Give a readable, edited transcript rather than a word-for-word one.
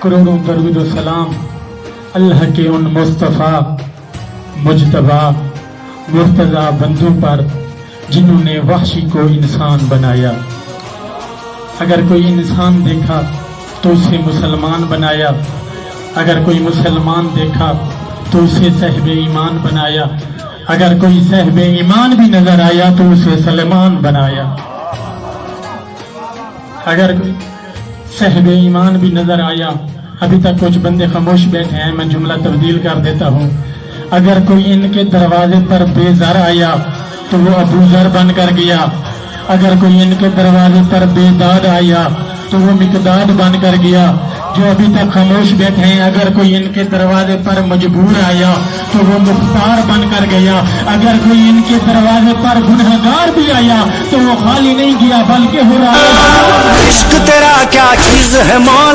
کروڑوں درود و سلام اللہ کے ان مصطفیٰ مجتبی مرتضی بندوں پر جنہوں نے وحشی کو انسان بنایا۔ اگر کوئی انسان دیکھا تو اسے مسلمان بنایا، اگر کوئی مسلمان دیکھا تو اسے صاحب ایمان بنایا، اگر کوئی صاحب ایمان بھی نظر آیا تو اسے سلمان بنایا، اگر کوئی صاحب ایمان بھی نظر آیا۔ ابھی تک کچھ بندے خاموش بیٹھے ہیں، میں جملہ تبدیل کر دیتا ہوں۔ اگر کوئی ان کے دروازے پر بے زر آیا تو وہ ابو ذر بن کر گیا، اگر کوئی ان کے دروازے پر بے داد آیا تو وہ مقداد بن کر گیا۔ جو ابھی تک خاموش بیٹھے ہیں، اگر کوئی ان کے دروازے پر مجبور آیا تو وہ مختار بن کر گیا، اگر کوئی ان کے دروازے پر گنہگار بھی آیا تو وہ خالی نہیں گیا بلکہ ہو رہا ہے۔ عشق تیرا کیا چیز ہے مولا۔